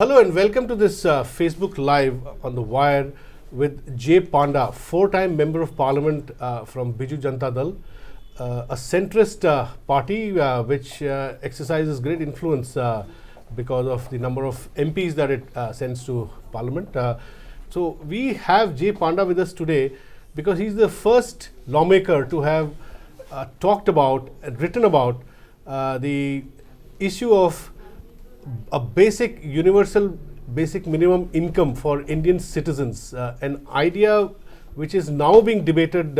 Hello and welcome to this Facebook Live on the Wire with Panda, four-time Member of Parliament from Biju Janata Dal, a centrist party which exercises great influence because of the number of MPs that it sends to Parliament. So we have Panda with us today because he's the first lawmaker to have talked about and written about the issue of a universal basic minimum income for Indian citizens, an idea which is now being debated,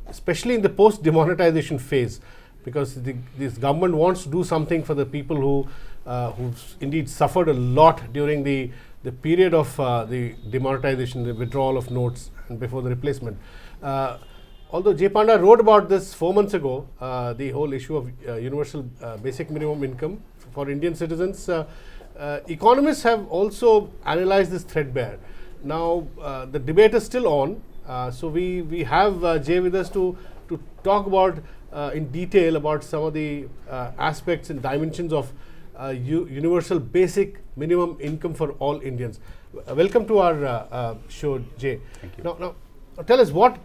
especially in the post-demonetization phase, because this government wants to do something for the people who've indeed suffered a lot during the period of the demonetization, the withdrawal of notes and before the replacement. Although Panda wrote about this 4 months ago, the whole issue of universal basic minimum income for Indian citizens, economists have also analyzed this threadbare. Now, the debate is still on, so we have Jay with us to talk about in detail about some of the aspects and dimensions of universal basic minimum income for all Indians. Welcome to our show, Jay. Thank you. Now, tell us what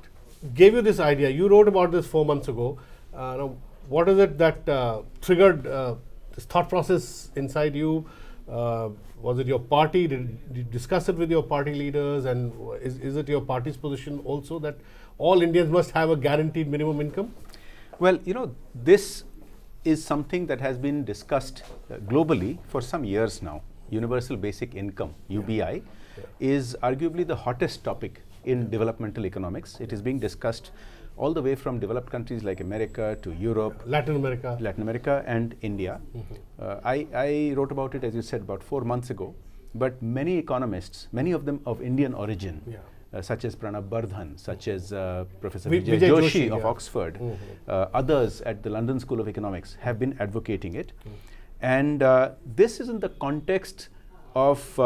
gave you this idea. You wrote about this 4 months ago. Now, what is it that triggered this thought process inside you? Was it your party? Did you discuss it with your party leaders? And is it your party's position also that all Indians must have a guaranteed minimum income? Well, this is something that has been discussed globally for some years now. Universal Basic Income, UBI, is arguably the hottest topic in developmental economics. It is being discussed all the way from developed countries like America to Europe, Latin America and India. I wrote about it, as you said, about 4 months ago, but many economists, many of them of Indian origin, such as Pranab Bardhan, such as Professor Vijay Joshi of Oxford, others at the London School of Economics have been advocating it. And this is in the context of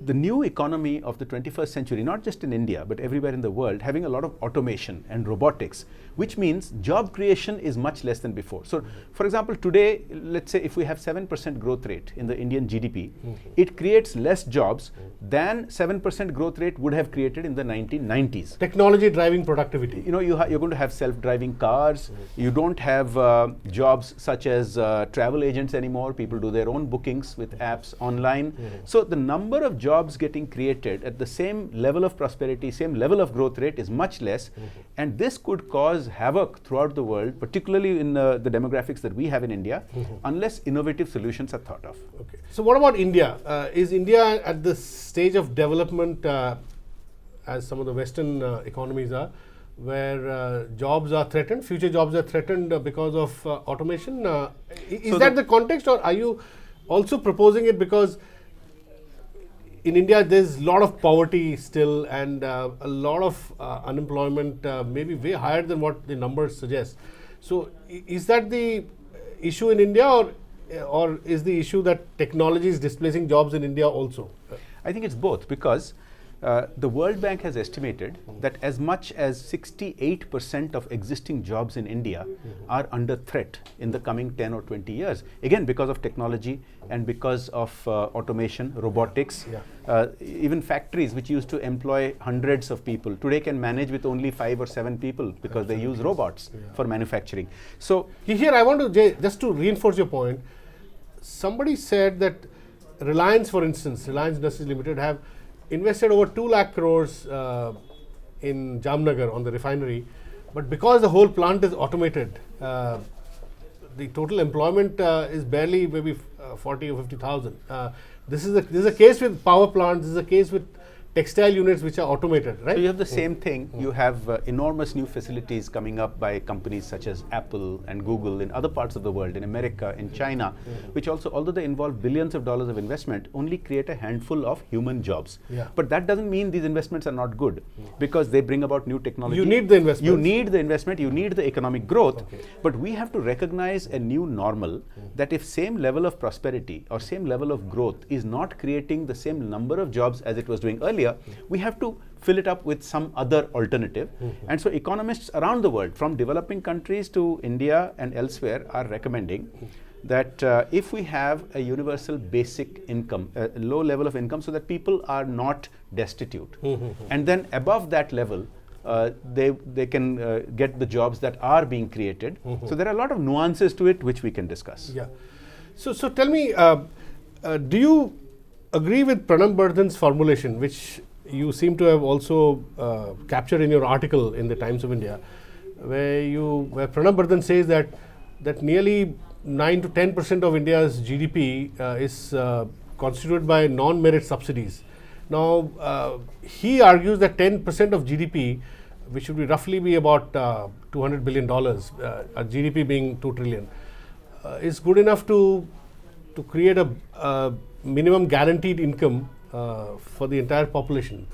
the new economy of the 21st century, not just in India, but everywhere in the world, having a lot of automation and robotics, which means job creation is much less than before. So, for example, today, let's say if we have 7% growth rate in the Indian GDP, it creates less jobs than 7% growth rate would have created in the 1990s. Technology driving productivity. You're going to have self-driving cars. You don't have jobs such as travel agents anymore. People do their own bookings with apps online. So the number of jobs getting created at the same level of prosperity, same level of growth rate is much less. And this could cause havoc throughout the world, particularly in the demographics that we have in India, unless innovative solutions are thought of. Okay. So what about India? Is India at the stage of development as some of the Western economies are, where jobs are threatened, future jobs are threatened because of automation? Is that the context, or are you also proposing it because in India there's a lot of poverty still and a lot of unemployment, maybe way higher than what the numbers suggest? So is that the issue in India, or is the issue that technology is displacing jobs in India also? I think it's both, because the World Bank has estimated that as much as 68% of existing jobs in India are under threat in the coming 10 or 20 years. Again, because of technology and because of automation, robotics. Even factories which used to employ hundreds of people today can manage with only 5 or 7 people because they use robots for manufacturing. So here I want to, just to reinforce your point, somebody said that Reliance, for instance, Reliance Industries Limited have invested over 2 lakh crores in Jamnagar on the refinery, but because the whole plant is automated, the total employment is barely maybe 40 or 50,000. This is a case with power plants. This is a case with textile units which are automated, right? So you have the same thing. You have enormous new facilities coming up by companies such as Apple and Google in other parts of the world, in America, in China, which also, although they involve billions of dollars of investment, only create a handful of human jobs. But that doesn't mean these investments are not good, because they bring about new technology. You need the investment. You need the investment, you need the economic growth, but we have to recognize a new normal, that if same level of prosperity or same level of growth is not creating the same number of jobs as it was doing earlier, we have to fill it up with some other alternative. And so economists around the world, from developing countries to India and elsewhere, are recommending that if we have a universal basic income, a low level of income, so that people are not destitute, and then above that level, they can get the jobs that are being created. So there are a lot of nuances to it which we can discuss. Yeah. So tell me, do you agree with Pranab Bardhan's formulation, which you seem to have also captured in your article in the Times of India, where Pranab Bardhan says that nearly 9 to 10% of India's GDP is constituted by non-merit subsidies. Now, he argues that 10% of GDP, which would roughly be about $200 billion, GDP being 2 trillion, is good enough to create a minimum guaranteed income for the entire population.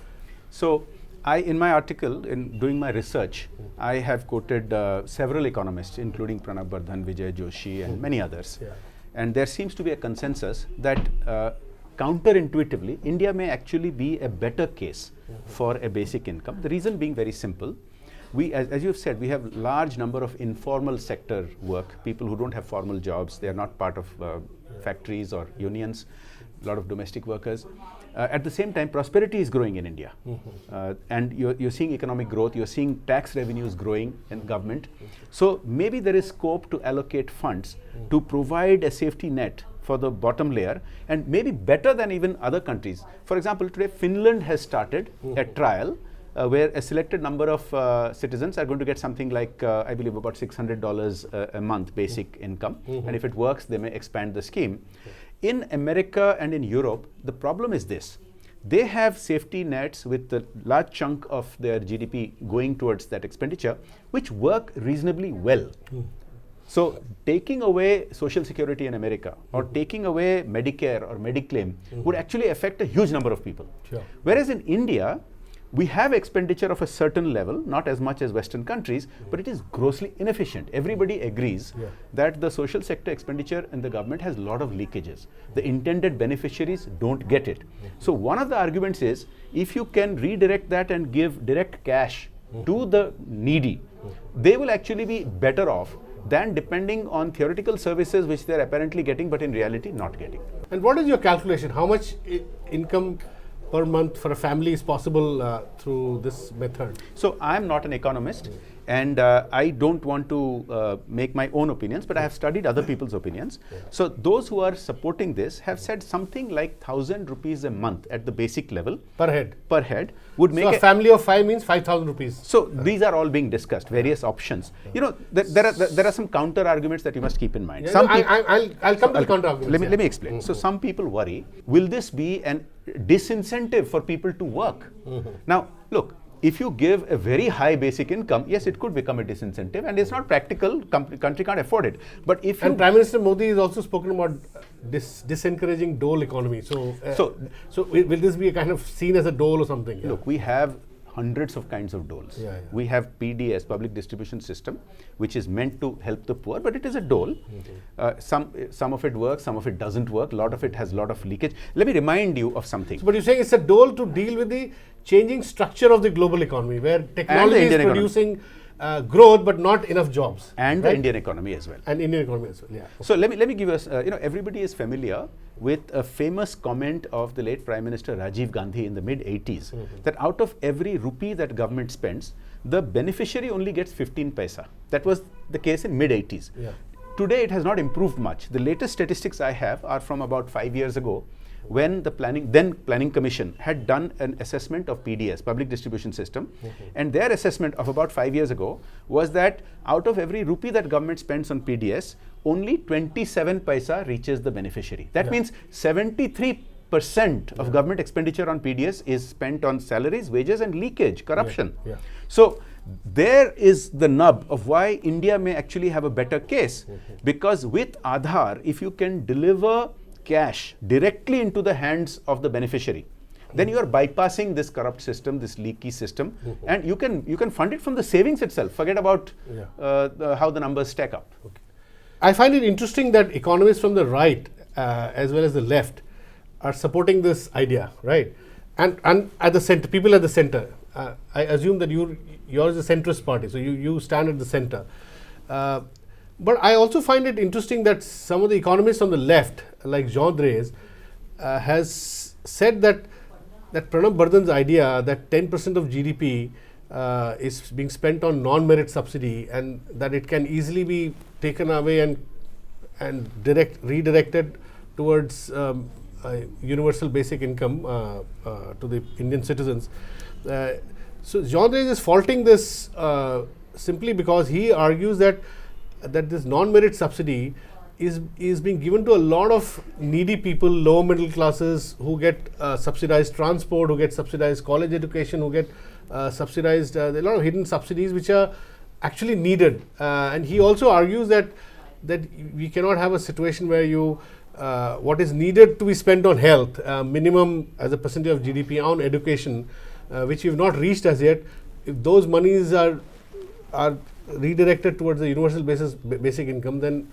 So, in my article, in doing my research, I have quoted several economists, including Pranab Bardhan, Vijay Joshi, and many others. Yeah. And there seems to be a consensus that counterintuitively, India may actually be a better case for a basic income. The reason being very simple. We, as you've said, we have large number of informal sector work, people who don't have formal jobs, they are not part of factories or unions, a lot of domestic workers. At the same time, prosperity is growing in India. And you're seeing economic growth, you're seeing tax revenues growing in government. So maybe there is scope to allocate funds to provide a safety net for the bottom layer, and maybe better than even other countries. For example, today Finland has started a trial where a selected number of citizens are going to get something like, I believe, about $600 a month basic income. And if it works, they may expand the scheme. In America and in Europe, the problem is this. They have safety nets with a large chunk of their GDP going towards that expenditure, which work reasonably well. So taking away Social Security in America or taking away Medicare or Mediclaim would actually affect a huge number of people. Sure. Whereas in India, we have expenditure of a certain level, not as much as Western countries, but it is grossly inefficient. Everybody agrees that the social sector expenditure in the government has a lot of leakages. The intended beneficiaries don't get it. So one of the arguments is, if you can redirect that and give direct cash to the needy, they will actually be better off than depending on theoretical services which they are apparently getting, but in reality not getting. And what is your calculation? How much income per month for a family is possible through this method? So I am not an economist, and I don't want to make my own opinions, but I have studied other people's opinions. So those who are supporting this have said something like 1,000 rupees a month at the basic level. Per head? Per head. Would make a family of 5 means 5,000 rupees. So these are all being discussed, various options. You know, there are some counter arguments that you must keep in mind. I'll come to the counter arguments. Let me explain. So some people worry, will this be an disincentive for people to work? Now, look, if you give a very high basic income, yes, it could become a disincentive, and it's not practical. Country can't afford it. But if and Prime Minister Modi has also spoken about disencouraging dole economy. So will this be a kind of seen as a dole or something? Look, we have hundreds of kinds of doles. We have PDS, public distribution system, which is meant to help the poor, but it is a dole. Some of it works, some of it doesn't work. A lot of it has a lot of leakage. Let me remind you of something. But you're saying it's a dole to deal with the changing structure of the global economy, where technology is producing growth, but not enough jobs. And the Indian economy as well. And Indian economy as well, yeah. So let me give us, everybody is familiar with a famous comment of the late Prime Minister Rajiv Gandhi in the mid-80s, that out of every rupee that government spends, the beneficiary only gets 15 paisa. That was the case in mid-80s. Today it has not improved much. The latest statistics I have are from about 5 years ago, when the Planning Commission had done an assessment of PDS, public distribution system, and their assessment of about 5 years ago was that out of every rupee that government spends on PDS, only 27 paisa reaches the beneficiary. That means 73% of government expenditure on PDS is spent on salaries, wages, and leakage, corruption. So there is the nub of why India may actually have a better case, because with Aadhaar, if you can deliver cash directly into the hands of the beneficiary, then you are bypassing this corrupt system, this leaky system, and you can fund it from the savings itself. Forget about how the numbers stack up. I find it interesting that economists from the right as well as the left are supporting this idea, right? And at the center, people at the center. I assume that yours is a centrist party, so you stand at the center. But I also find it interesting that some of the economists on the left, like Jean Drèze, has said that Pranab Bardhan's idea that 10% of GDP is being spent on non-merit subsidy, and that it can easily be taken away and redirected towards universal basic income to the Indian citizens. So Jean Drèze is faulting this simply because he argues that this non-merit subsidy is being given to a lot of needy people, lower middle classes, who get subsidized transport, who get subsidized college education, who get subsidized, there are a lot of hidden subsidies which are actually needed. And he also argues that we cannot have a situation where what is needed to be spent on health, minimum as a percentage of GDP, on education, which we have not reached as yet, if those monies are redirected towards the universal basic income, then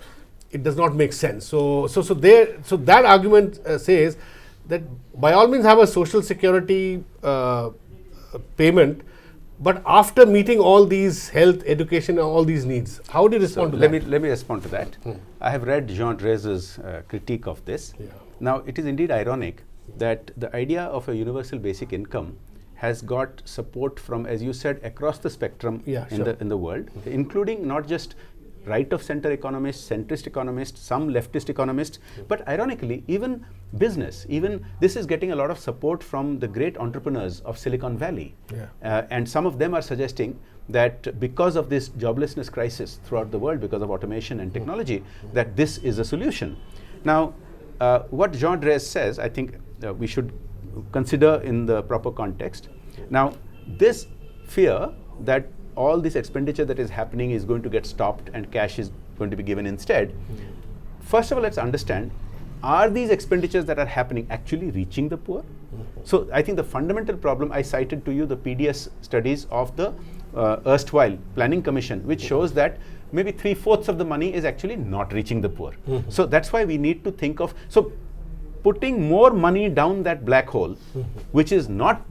it does not make sense. So that argument says that by all means have a social security payment, but after meeting all these health, education, and all these needs. How do you respond to that? Let me respond to that. I have read Jean Drèze's critique of this. Yeah. Now, it is indeed ironic that the idea of a universal basic income has got support from, as you said, across the spectrum in the world, including not just right-of-center economists, centrist economists, some leftist economists, but ironically, even business, even this is getting a lot of support from the great entrepreneurs of Silicon Valley. Yeah. And some of them are suggesting that because of this joblessness crisis throughout the world, because of automation and technology, that this is a solution. Now, what Jean Drèze says, I think we should consider in the proper context. Now, this fear that all this expenditure that is happening is going to get stopped and cash is going to be given instead. First of all, let's understand, are these expenditures that are happening actually reaching the poor? So I think the fundamental problem, I cited to you the PDS studies of the erstwhile Planning Commission, which shows that maybe 3/4 of the money is actually not reaching the poor. So that's why we need to think of, so putting more money down that black hole, which is not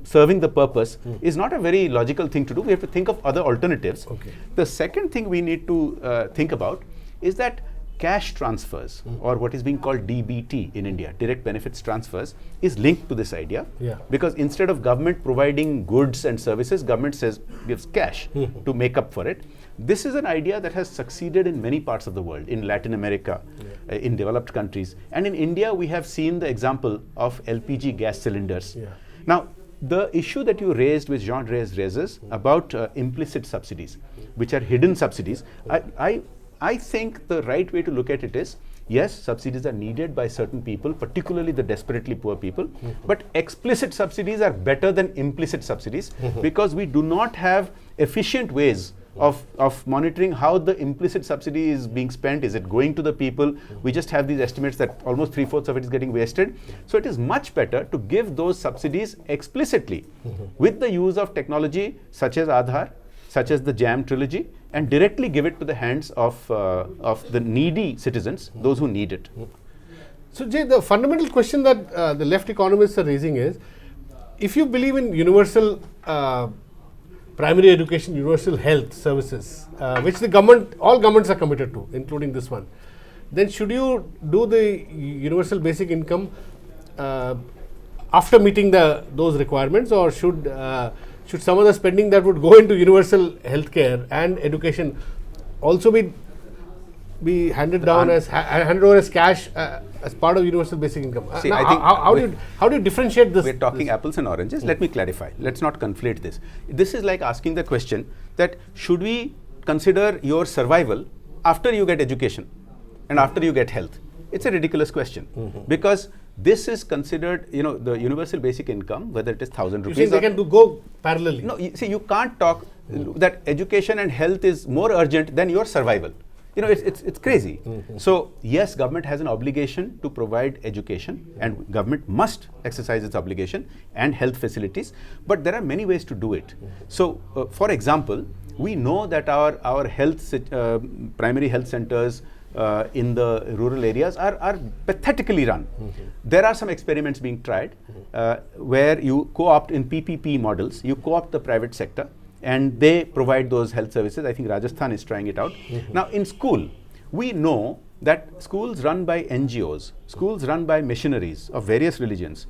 serving the purpose, is not a very logical thing to do. We have to think of other alternatives. Okay. The second thing we need to think about is that cash transfers, or what is being called DBT in India, direct benefits transfers, is linked to this idea. Yeah. Because instead of government providing goods and services, government gives cash to make up for it. This is an idea that has succeeded in many parts of the world, in Latin America, in developed countries. And in India, we have seen the example of LPG gas cylinders. Yeah. Now, the issue that you raised, which Jean Drèze raises, about implicit subsidies, which are hidden subsidies, I think the right way to look at it is, yes, subsidies are needed by certain people, particularly the desperately poor people, but explicit subsidies are better than implicit subsidies because we do not have efficient ways of monitoring how the implicit subsidy is being spent. Is it going to the people? We just have these estimates that almost 3/4 of it is getting wasted. So it is much better to give those subsidies explicitly with the use of technology such as Aadhaar, such as the JAM trilogy, and directly give it to the hands of the needy citizens, those who need it. So Jay, the fundamental question that the left economists are raising is, if you believe in universal primary education, universal health services, which all governments are committed to, including this one, then should you do the universal basic income after meeting those requirements, or should some of the spending that would go into universal healthcare and education also be handed over as cash as part of universal basic income? See, now, I think how do you differentiate this? We're talking apples and oranges. Let me clarify. Let's not conflate this. This is like asking the question that should we consider your survival after you get education and after you get health? It's a ridiculous question because this is considered, the universal basic income, whether it is 1,000 rupees. You think they can go parallelly? No, you can't talk that education and health is more urgent than your survival. It's crazy. So yes, government has an obligation to provide education, and government must exercise its obligation and health facilities, but there are many ways to do it. So for example, we know that our health primary health centers in the rural areas are pathetically run. There are some experiments being tried where you co-opt in PPP models, you co-opt the private sector, and they provide those health services. I think Rajasthan is trying it out. Now, in school, we know that schools run by NGOs, schools run by missionaries of various religions,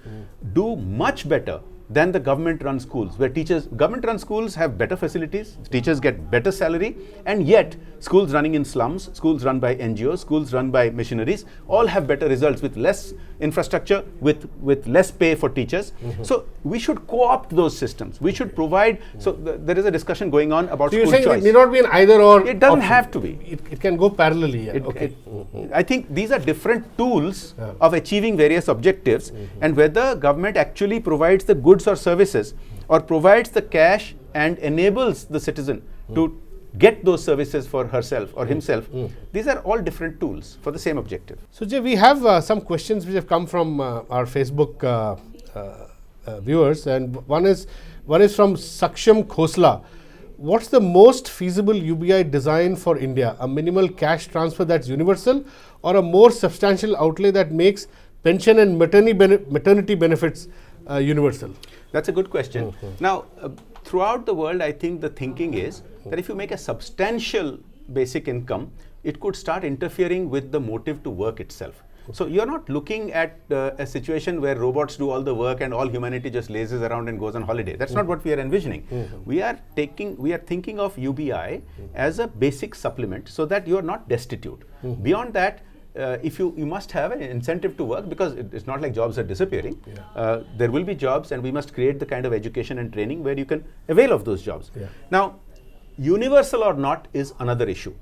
do much better than the government-run schools, where government-run schools have better facilities, teachers get better salary, and yet schools running in slums, schools run by NGOs, schools run by missionaries, all have better results with less infrastructure, with less pay for teachers. So we should co-opt those systems. We should provide, so there is a discussion going on about school choice. So you're saying it may not be an either or It doesn't option. have to be. It can go parallelly. I think these are different tools of achieving various objectives, and whether government actually provides the goods or services, or provides the cash and enables the citizen to get those services for herself or himself, these are all different tools for the same objective. So Jay, we have some questions which have come from our Facebook viewers, and one is from Saksham Khosla. What's the most feasible UBI design for India? A minimal cash transfer that's universal, or a more substantial outlay that makes pension and maternity benefits universal? That's a good question. Now, throughout the world, I think the thinking is that if you make a substantial basic income, it could start interfering with the motive to work itself. So you're not looking at a situation where robots do all the work and all humanity just lazes around and goes on holiday. That's not what we are envisioning. We are thinking of UBI as a basic supplement so that you are not destitute. Beyond that, if you must have an incentive to work, because it's not like jobs are disappearing. There will be jobs, and we must create the kind of education and training where you can avail of those jobs. Now, universal or not is another issue.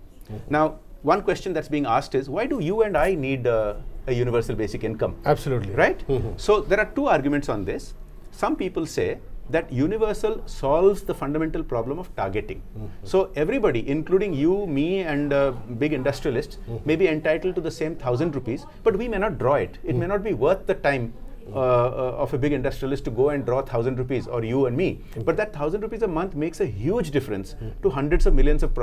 Now, one question that's being asked is, why do you and I need a universal basic income? Absolutely. Right? So there are two arguments on this. Some people say that universal solves the fundamental problem of targeting. So everybody, including you, me, and big industrialists, may be entitled to the same 1,000 rupees, but we may not draw it. It may not be worth the time of a big industrialist to go and draw 1,000 rupees, or you and me. But that 1,000 rupees a month makes a huge difference to hundreds of millions of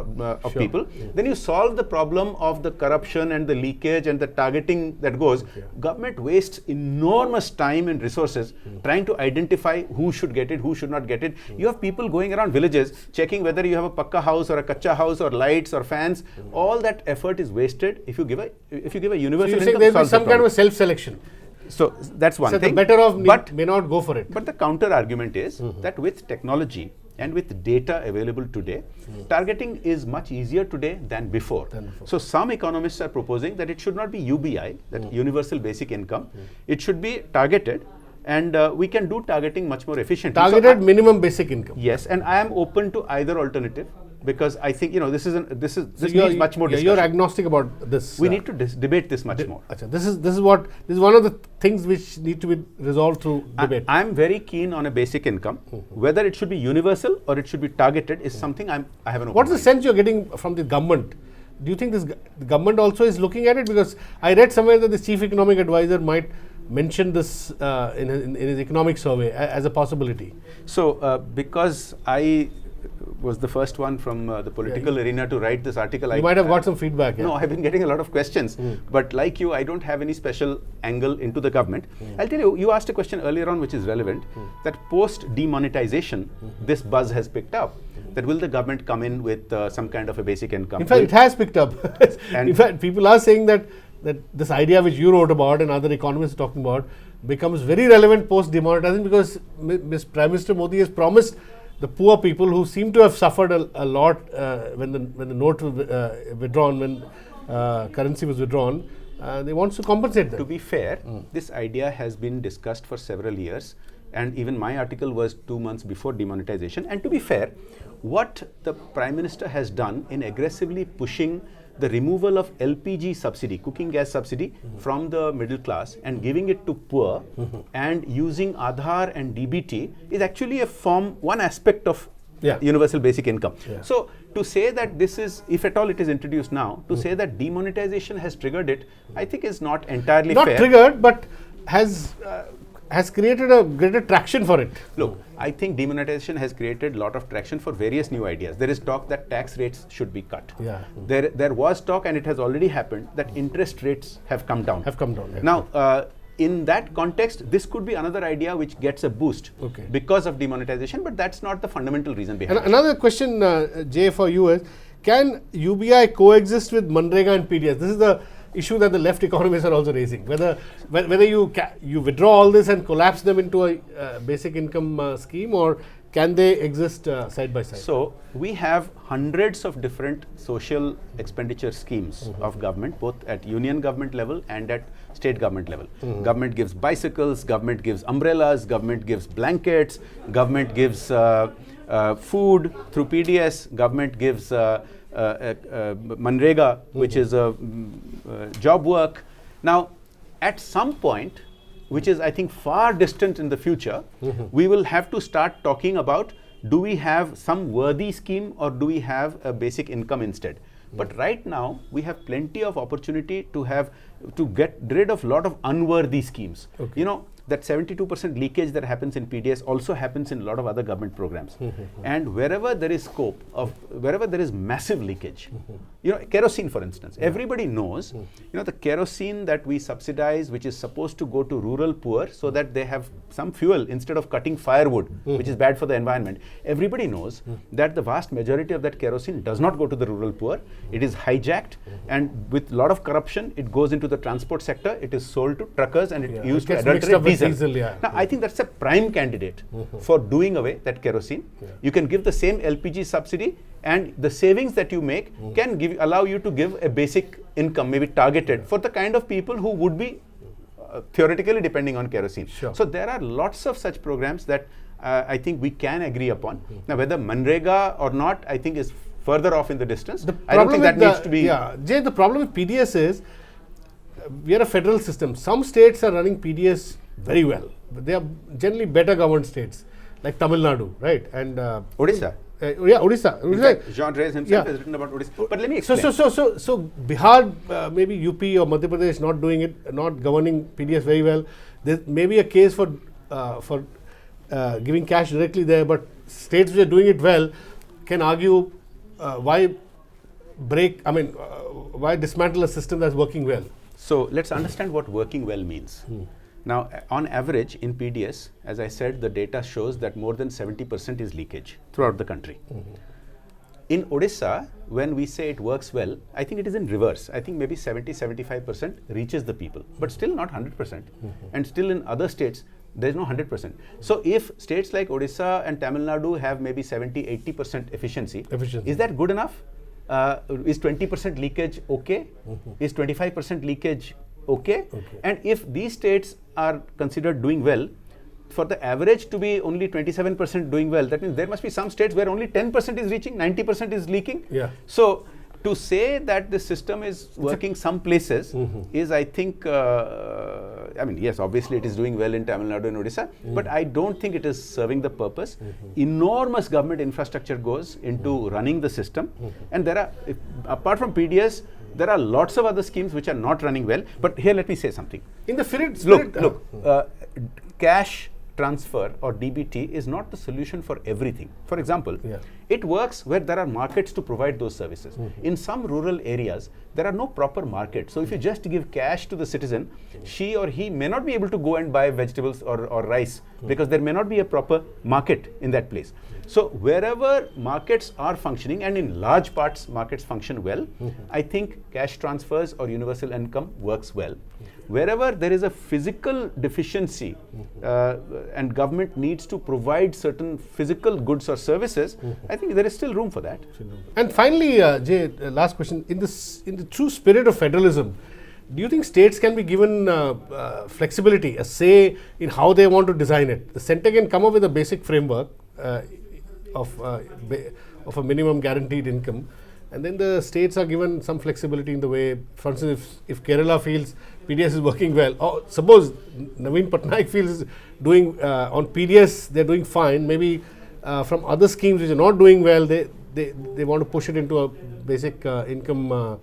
people. Then you solve the problem of the corruption and the leakage and the targeting that goes. Government wastes enormous time and resources trying to identify who should get it, who should not get it. You have people going around villages checking whether you have a pakka house or a kacha house or lights or fans. All that effort is wasted if you give a universal income. So you're saying there is some kind of a self-selection. So that's one thing. So the better off may not go for it. But the counter argument is that with technology and with data available today, targeting is much easier today than before. So some economists are proposing that it should not be UBI, that universal basic income. It should be targeted, and we can do targeting much more efficiently. Targeted minimum basic income. Yes, and I am open to either alternative, because I think this needs much more discussion. You're agnostic about this. We need to debate this much more. This is one of the things which need to be resolved through debate. I'm very keen on a basic income. Whether it should be universal or it should be targeted is something I have an opinion. What's the sense you're getting from the government? Do you think the government also is looking at it? Because I read somewhere that the chief economic advisor might mention this in his economic survey as a possibility. So because I was the first one from the political arena to write this article. You might have got some feedback. No, I've been getting a lot of questions. But like you, I don't have any special angle into the government. I'll tell you, you asked a question earlier on which is relevant, that post-demonetization, this buzz has picked up. That will the government come in with some kind of a basic income? In fact, it has picked up. In fact, people are saying that this idea which you wrote about and other economists are talking about becomes very relevant post-demonetization, because Prime Minister Modi has promised the poor people who seem to have suffered a lot when the note was withdrawn, when currency was withdrawn, they want to compensate them. To be fair, this idea has been discussed for several years, and even my article was 2 months before demonetization. And to be fair, what the Prime Minister has done in aggressively pushing the removal of LPG subsidy, cooking gas subsidy, from the middle class and giving it to poor and using Aadhaar and DBT is actually one aspect of universal basic income. So to say that this is, if at all it is introduced now, to say that demonetization has triggered it, I think is not entirely fair. Not triggered, but has created a greater traction for it. Look, I think demonetization has created a lot of traction for various new ideas. There is talk that tax rates should be cut. There was talk, and it has already happened, that interest rates have come down. Yeah. Now, in that context, this could be another idea which gets a boost because of demonetization, but that's not the fundamental reason behind it. Another question, Jay, for you is, can UBI coexist with Manrega and PDS? This is the issue that the left economists are also raising. Whether you withdraw all this and collapse them into a basic income scheme, or can they exist side by side? So we have hundreds of different social expenditure schemes of government, both at union government level and at state government level. Government gives bicycles, government gives umbrellas, government gives blankets, government gives food through PDS, government gives Manrega, which is job work. Now, at some point, which is I think far distant in the future, we will have to start talking about, do we have some worthy scheme or do we have a basic income instead? But right now, we have plenty of opportunity to get rid of a lot of unworthy schemes. You know, that 72% leakage that happens in PDS also happens in a lot of other government programs. And wherever there is scope of, wherever there is massive leakage, you know, kerosene for instance, everybody knows, you know, the kerosene that we subsidize, which is supposed to go to rural poor so that they have some fuel instead of cutting firewood, which is bad for the environment. Everybody knows that the vast majority of that kerosene does not go to the rural poor. It is hijacked, and with a lot of corruption, it goes into the transport sector. It is sold to truckers and it used to adulterate diesel. Now, I think that's a prime candidate for doing away that kerosene. You can give the same LPG subsidy, and the savings that you make can allow you to give a basic income, maybe targeted for the kind of people who would be theoretically depending on kerosene. So there are lots of such programs that I think we can agree upon. Now, whether Manrega or not, I think is further off in the distance. I don't think that needs to be. Yeah, Jay, the problem with PDS is we are a federal system. Some states are running PDS very well. But they are generally better governed states, like Tamil Nadu, right? And Odisha. Odisha. Jean Reyes himself has written about Odisha. But let me explain. So Bihar, maybe UP or Madhya Pradesh not doing it, not governing PDS very well. There may be a case for giving cash directly there, but states which are doing it well can argue why dismantle a system that's working well. So let's understand what working well means. Now, on average in PDS, as I said, the data shows that more than 70% is leakage throughout the country. In Odisha, when we say it works well, I think it is in reverse. I think maybe 70-75% reaches the people, but still not 100%. And still in other states, there is no 100%. So if states like Odisha and Tamil Nadu have maybe 70-80% efficiency, is that good enough? Is 20% leakage okay? Is 25% leakage okay? And if these states are considered doing well, for the average to be only 27% doing well, that means there must be some states where only 10% is reaching, 90% is leaking. So to say that the system is working some places is, I think, I mean, yes, obviously it is doing well in Tamil Nadu and Odisha, but I don't think it is serving the purpose. Enormous government infrastructure goes into running the system, and there are, apart from PDS, there are lots of other schemes which are not running well. But here, let me say something. In the spirit, look, cash transfer or DBT is not the solution for everything. For example, it works where there are markets to provide those services. In some rural areas, there are no proper markets. So if you just give cash to the citizen, she or he may not be able to go and buy vegetables or rice because there may not be a proper market in that place. So wherever markets are functioning, and in large parts markets function well, I think cash transfers or universal income works well. Wherever there is a physical deficiency and government needs to provide certain physical goods or services, I think there is still room for that. And finally, Jay, last question. In the true spirit of federalism, do you think states can be given flexibility, a say in how they want to design it? The center can come up with a basic framework of a minimum guaranteed income, and then the states are given some flexibility in the way, for instance, if Kerala feels PDS is working well, or suppose Naveen Patnaik feels doing on PDS they're doing fine, maybe from other schemes which are not doing well, they want to push it into a basic income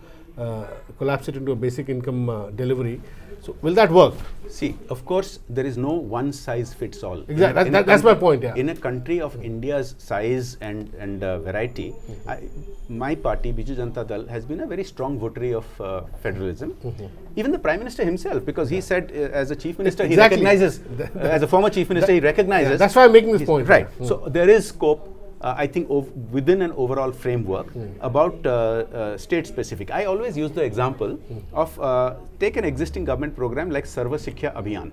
collapse it into a basic income delivery. So will that work? See, of course, there is no one size fits all. Exactly, that's my point. Yeah. In a country of India's size and variety, my party, Biju Janata Dal, has been a very strong votary of federalism. Even the Prime Minister himself, because he said as a Chief Minister, he recognizes, as a former Chief Minister, he recognizes. Yeah, that's why I'm making this point. Right. So there is scope. I think within an overall framework about state specific. I always use the example of take an existing government program like Sarva Shiksha Abhiyan,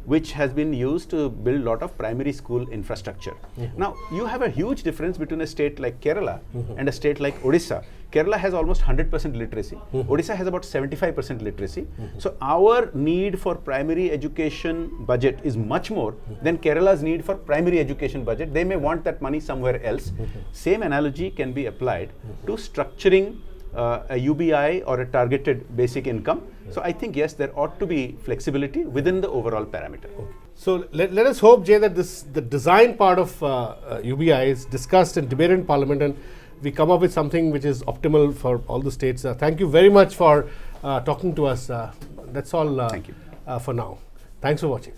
which has been used to build a lot of primary school infrastructure. Now, you have a huge difference between a state like Kerala and a state like Odisha. Kerala has almost 100% literacy. Odisha has about 75% literacy. So our need for primary education budget is much more than Kerala's need for primary education budget. They may want that money somewhere else. Same analogy can be applied to structuring a UBI or a targeted basic income. So I think yes, there ought to be flexibility within the overall parameter. So let us hope, Jay, that the design part of UBI is discussed and debated in Parliament, and we come up with something which is optimal for all the states. Thank you very much for talking to us. That's all Thank you. For now. Thanks for watching.